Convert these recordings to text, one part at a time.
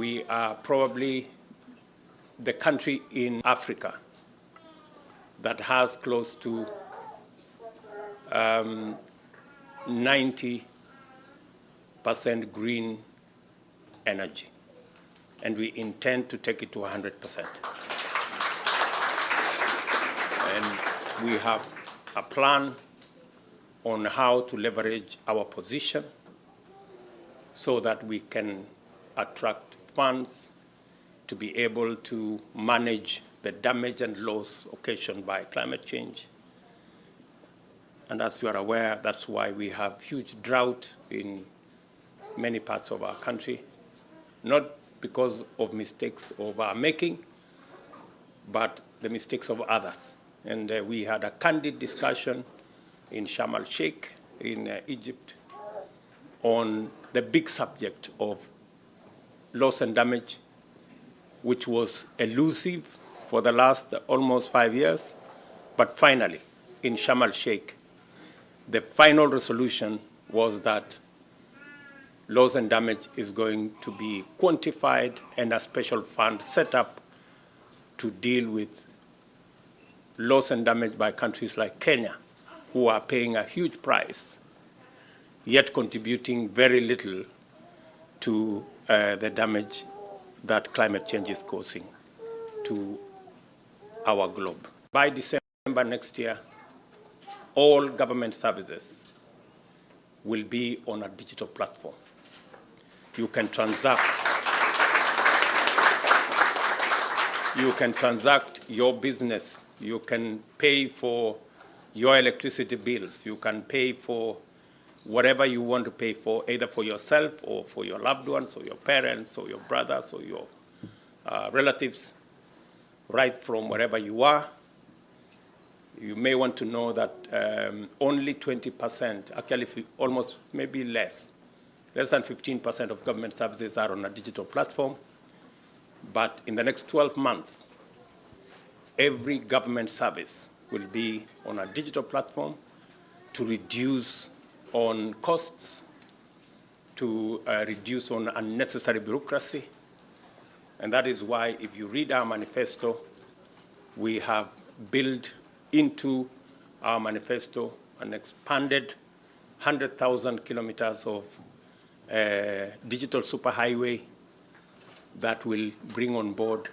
We are probably the country in Africa that has close to 90% green energy, and we intend to take it to 100%. And we have a plan on how to leverage our position so that we can attract funds to be able to manage the damage and loss occasioned by climate change. And as you are aware, that's why we have huge drought in many parts of our country, not because of mistakes of our making, but the mistakes of others. And we had a candid discussion in Sharm el-Sheikh in Egypt on the big subject of loss and damage, which was elusive for the last almost 5 years. But finally, in Sharm el-Sheikh, the final resolution was that loss and damage is going to be quantified and a special fund set up to deal with loss and damage by countries like Kenya, who are paying a huge price, yet contributing very little to the damage that climate change is causing to our globe. By December next year, all government services will be on a digital platform. You can transact your business. You can pay for your electricity bills. You can pay for whatever you want to pay for, either for yourself or for your loved ones or your parents or your brothers or your relatives, right from wherever you are. You may want to know that only 20%, actually almost maybe less than 15% of government services are on a digital platform. But in the next 12 months, every government service will be on a digital platform to reduce on costs, to reduce on unnecessary bureaucracy. And that is why, if you read our manifesto, we have built into our manifesto an expanded 100,000 kilometers of digital superhighway that will bring on board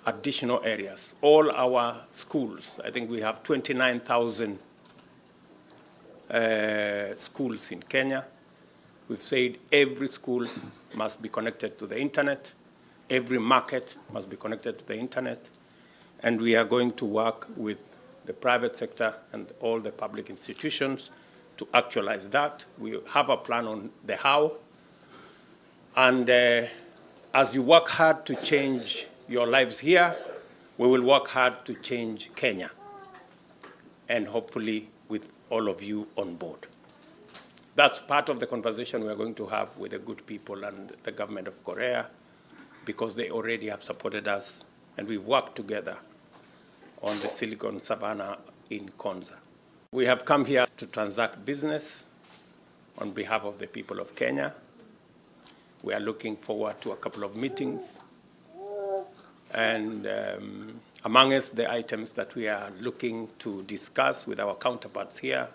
additional areas. All our schools, I think we have 29,000 schools in Kenya. We've said every school must be connected to the internet. Every market must be connected to the internet. And we are going to work with the private sector and all the public institutions to actualize that. We have a plan on the how. And as you work hard to change your lives here, we will work hard to change Kenya, and hopefully with all of you on board. That's part of the conversation we're going to have with the good people and the government of Korea, because they already have supported us, and we work together on the Silicon Savannah in Konza. We have come here to transact business on behalf of the people of Kenya. We are looking forward to a couple of meetings. And amongst the items that we are looking to discuss with our counterparts here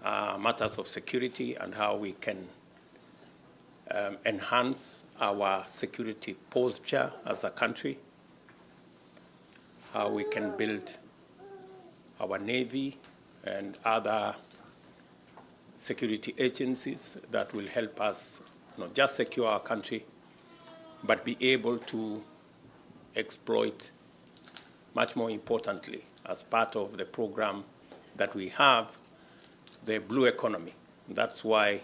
are matters of security and how we can enhance our security posture as a country, how we can build our Navy and other security agencies that will help us not just secure our country, but be able to exploit, much more importantly, as part of the program that we have, the blue economy. That's why,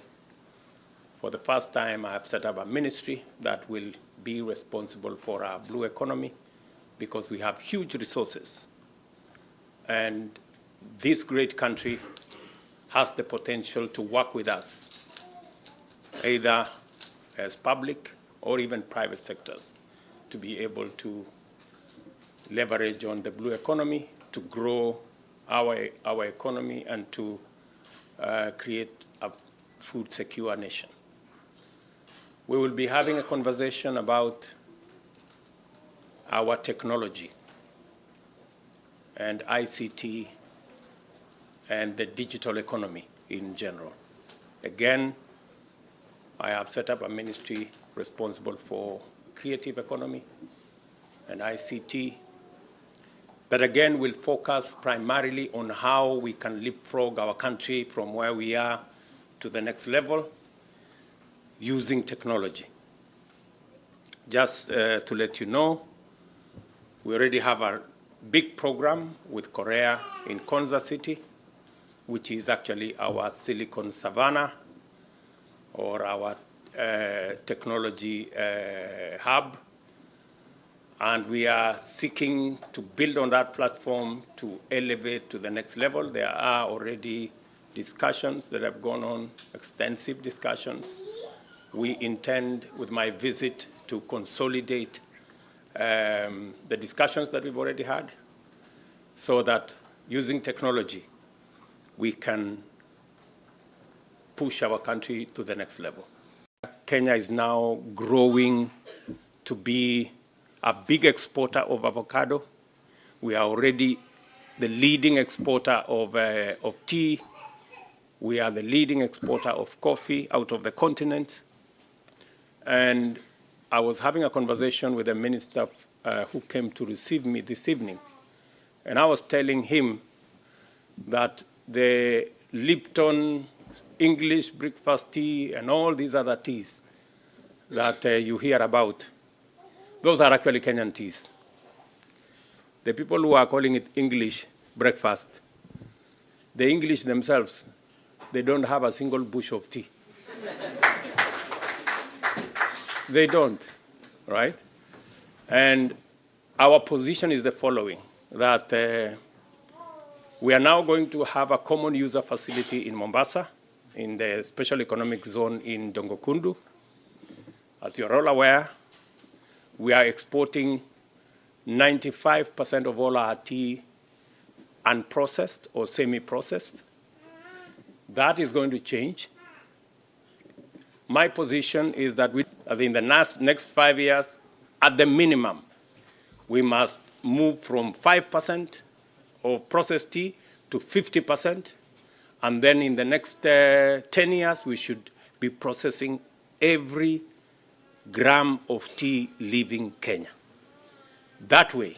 for the first time, I have set up a ministry that will be responsible for our blue economy, because we have huge resources. And this great country has the potential to work with us, either as public or even private sectors, to be able to leverage on the blue economy, to grow our economy, and to create a food secure nation. we will be having a conversation about our technology and ICT and the digital economy in general. Again, I have set up a ministry responsible for creative economy and ICT that again will focus primarily on how we can leapfrog our country from where we are to the next level using technology. Just to let you know, we already have a big program with Korea in Kansas City, which is actually our Silicon Savannah or our technology hub. And we are seeking to build on that platform to elevate to the next level. There are already discussions that have gone on, extensive discussions. We intend, with my visit, to consolidate the discussions that we've already had so that using technology, we can push our country to the next level. Kenya is now growing to be a big exporter of avocado. We are already the leading exporter of tea. We are the leading exporter of coffee out of the continent. And I was having a conversation with a minister who came to receive me this evening. And I was telling him that the Lipton English breakfast tea and all these other teas that you hear about, those are actually Kenyan teas. The people who are calling it English breakfast, the English themselves, they don't have a single bush of tea. They don't, right? And our position is the following, that we are now going to have a common user facility in Mombasa, in the special economic zone in Dongokundu. As you're all aware, we are exporting 95% of all our tea unprocessed or semi-processed. That is going to change. My position is that in the next 5 years, at the minimum, we must move from 5% of processed tea to 50%. And then in the next 10 years, we should be processing every gram of tea leaving Kenya. That way,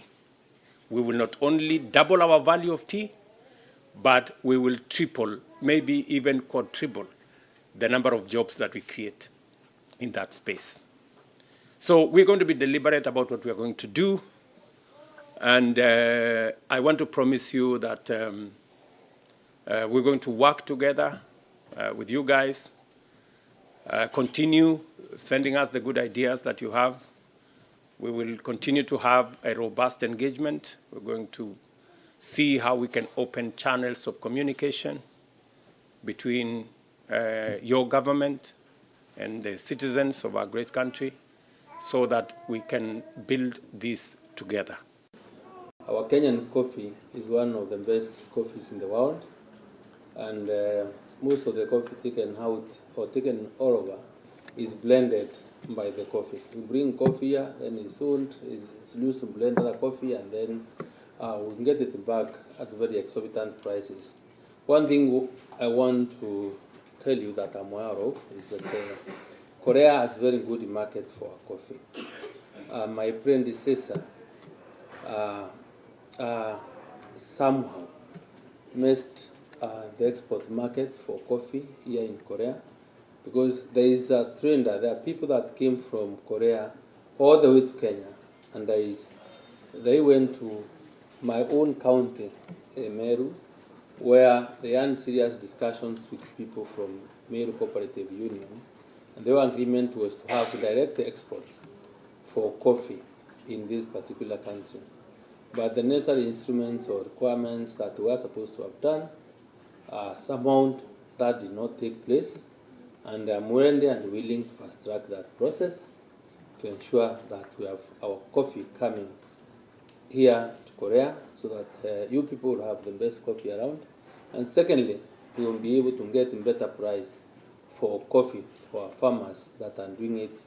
we will not only double our value of tea, but we will triple, maybe even quadruple the number of jobs that we create in that space. So we're going to be deliberate about what we're going to do. And I want to promise you that we're going to work together with you guys, continue sending us the good ideas that you have. We will continue to have a robust engagement. We're going to see how we can open channels of communication between your government and the citizens of our great country so that we can build this together. Our Kenyan coffee is one of the best coffees in the world, and most of the coffee taken out or taken all over is blended by the coffee. We bring coffee here, then it's sold, it's used to blend other coffee, and then we can get it back at very exorbitant prices. One thing I want to tell you that I'm aware of is that Korea has very good market for coffee. My predecessor somehow missed the export market for coffee here in Korea, because there is a trend that there are people that came from Korea all the way to Kenya, and they went to my own county, Meru, where they had serious discussions with people from Meru Cooperative Union, and their agreement was to have direct export for coffee in this particular country. But the necessary instruments or requirements that we were supposed to have done, somehow that did not take place, and I'm ready and willing to fast track that process to ensure that we have our coffee coming here to Korea so that you people will have the best coffee around. And secondly, we will be able to get a better price for coffee for our farmers that are doing it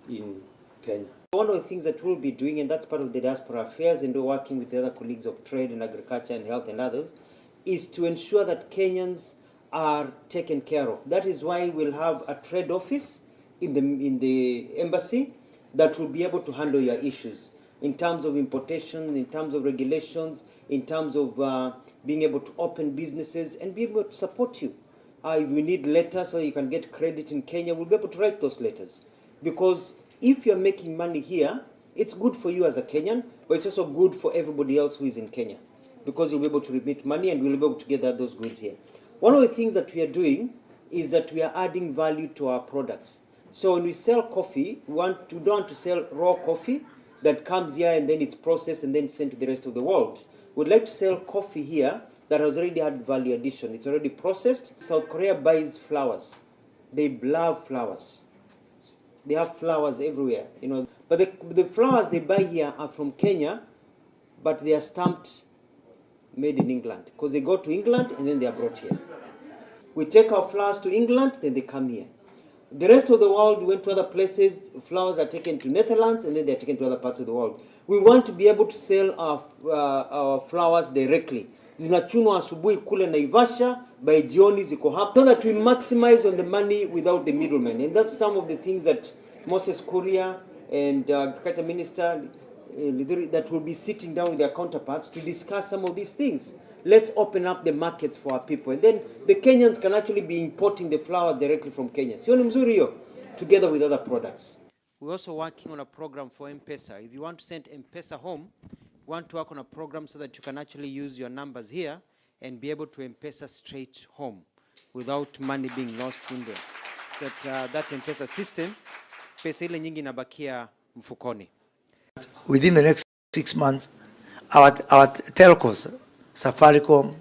in Kenya. One of the things that we'll be doing, and that's part of the diaspora affairs, and we're working with the other colleagues of trade and agriculture and health and others, is to ensure that Kenyans are taken care of. That is why we'll have a trade office in the embassy that will be able to handle your issues in terms of importation, in terms of regulations, in terms of being able to open businesses and be able to support you. If we need letters so you can get credit in Kenya, we'll be able to write those letters. Because if you're making money here, it's good for you as a Kenyan, but it's also good for everybody else who is in Kenya, because you'll be able to remit money and we'll be able to get those goods here. One of the things that we are doing is that we are adding value to our products. So when we sell coffee, we don't want to sell raw coffee that comes here and then it's processed and then sent to the rest of the world. We'd like to sell coffee here that has already had value addition. It's already processed. South Korea buys flowers. They love flowers. They have flowers everywhere, you know. But the flowers they buy here are from Kenya, but they are stamped made in England, because they go to England and then they are brought here. We take our flowers to England, then they come here. The rest of the world, we went to other places, flowers are taken to Netherlands and then they're taken to other parts of the world. We want to be able to sell our flowers directly. Zinachunwa asubuhi kule Naivasha, by jioni ziko hapa, so that we maximize on the money without the middleman. And that's some of the things that Moses Kuria and Agriculture Minister that will be sitting down with their counterparts to discuss some of these things. Let's open up the markets for our people. And then the Kenyans can actually be importing the flour directly from Kenya. Sioni mzuri hiyo, together with other products. We're also working on a program for M-Pesa. If you want to send M-Pesa home, we want to work on a program so that you can actually use your numbers here and be able to M-Pesa straight home without money being lost in there. That M-Pesa system, pesa ile nyingi inabakia mfukoni. Within the next 6 months, our telcos, Safaricom,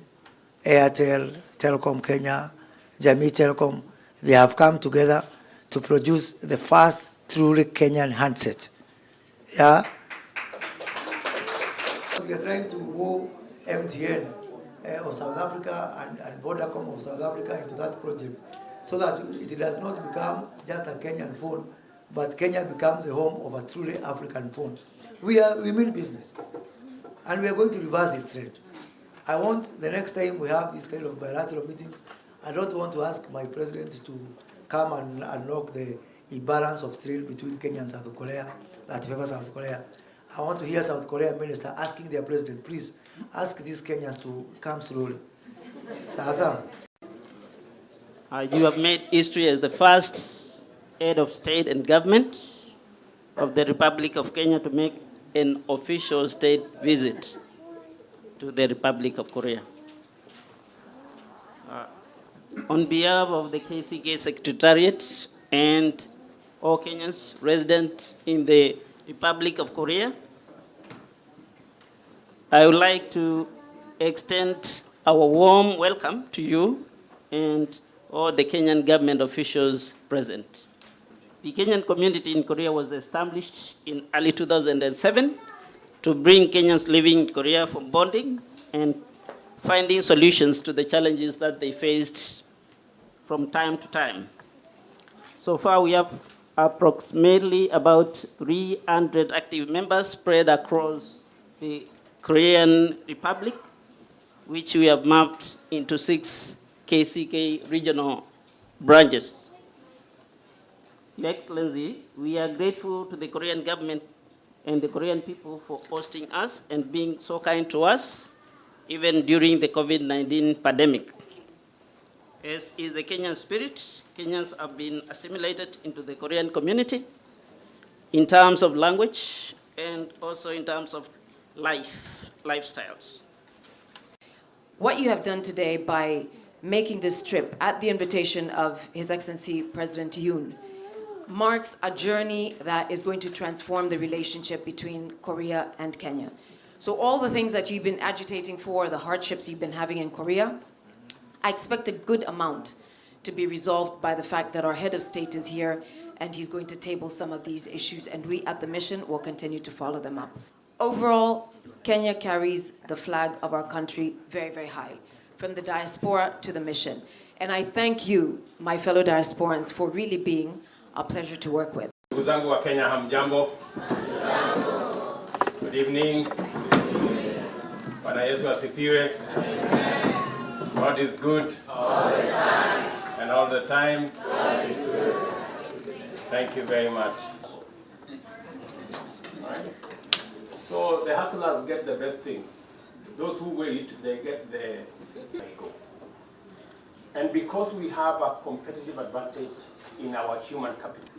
Airtel, Telecom Kenya, Jamii Telecom, they have come together to produce the first truly Kenyan handset. Yeah. We are trying to woo MTN of South Africa and Vodacom of South Africa into that project, so that it does not become just a Kenyan phone, but Kenya becomes a home of a truly African phone. We mean business, and we are going to reverse this trend. I want the next time we have this kind of bilateral meetings, I don't want to ask my president to come and knock the imbalance of trade between Kenya and South Korea that favors South Korea. I want to hear South Korean minister asking their president, please ask these Kenyans to come slowly. Sasa. You have made history as the first head of state and government of the Republic of Kenya to make an official state visit to the Republic of Korea. On behalf of the KCK Secretariat and all Kenyans resident in the Republic of Korea, I would like to extend our warm welcome to you and all the Kenyan government officials present. The Kenyan community in Korea was established in early 2007 to bring Kenyans living in Korea for bonding and finding solutions to the challenges that they faced from time to time. So far, we have approximately about 300 active members spread across the Korean Republic, which we have mapped into 6 KCK regional branches. Your Excellency, we are grateful to the Korean government and the Korean people for hosting us and being so kind to us, even during the COVID-19 pandemic. As is the Kenyan spirit, Kenyans have been assimilated into the Korean community in terms of language and also in terms of lifestyles. What you have done today by making this trip at the invitation of His Excellency President Yoon marks a journey that is going to transform the relationship between Korea and Kenya. So all the things that you've been agitating for, the hardships you've been having in Korea, I expect a good amount to be resolved by the fact that our head of state is here and he's going to table some of these issues, and we at the mission will continue to follow them up. Overall, Kenya carries the flag of our country very, very high, from the diaspora to the mission. And I thank you, my fellow diasporans, for really being a pleasure to work with. Ndugu zangu wa Kenya, hamjambo? Good evening. Bwana Yesu asifiwe. God is good. All the time. And all the time. God is good. Thank you very much. Right. So the hustlers get the best things. Those who wait, they get the go. And because we have a competitive advantage in our human capital,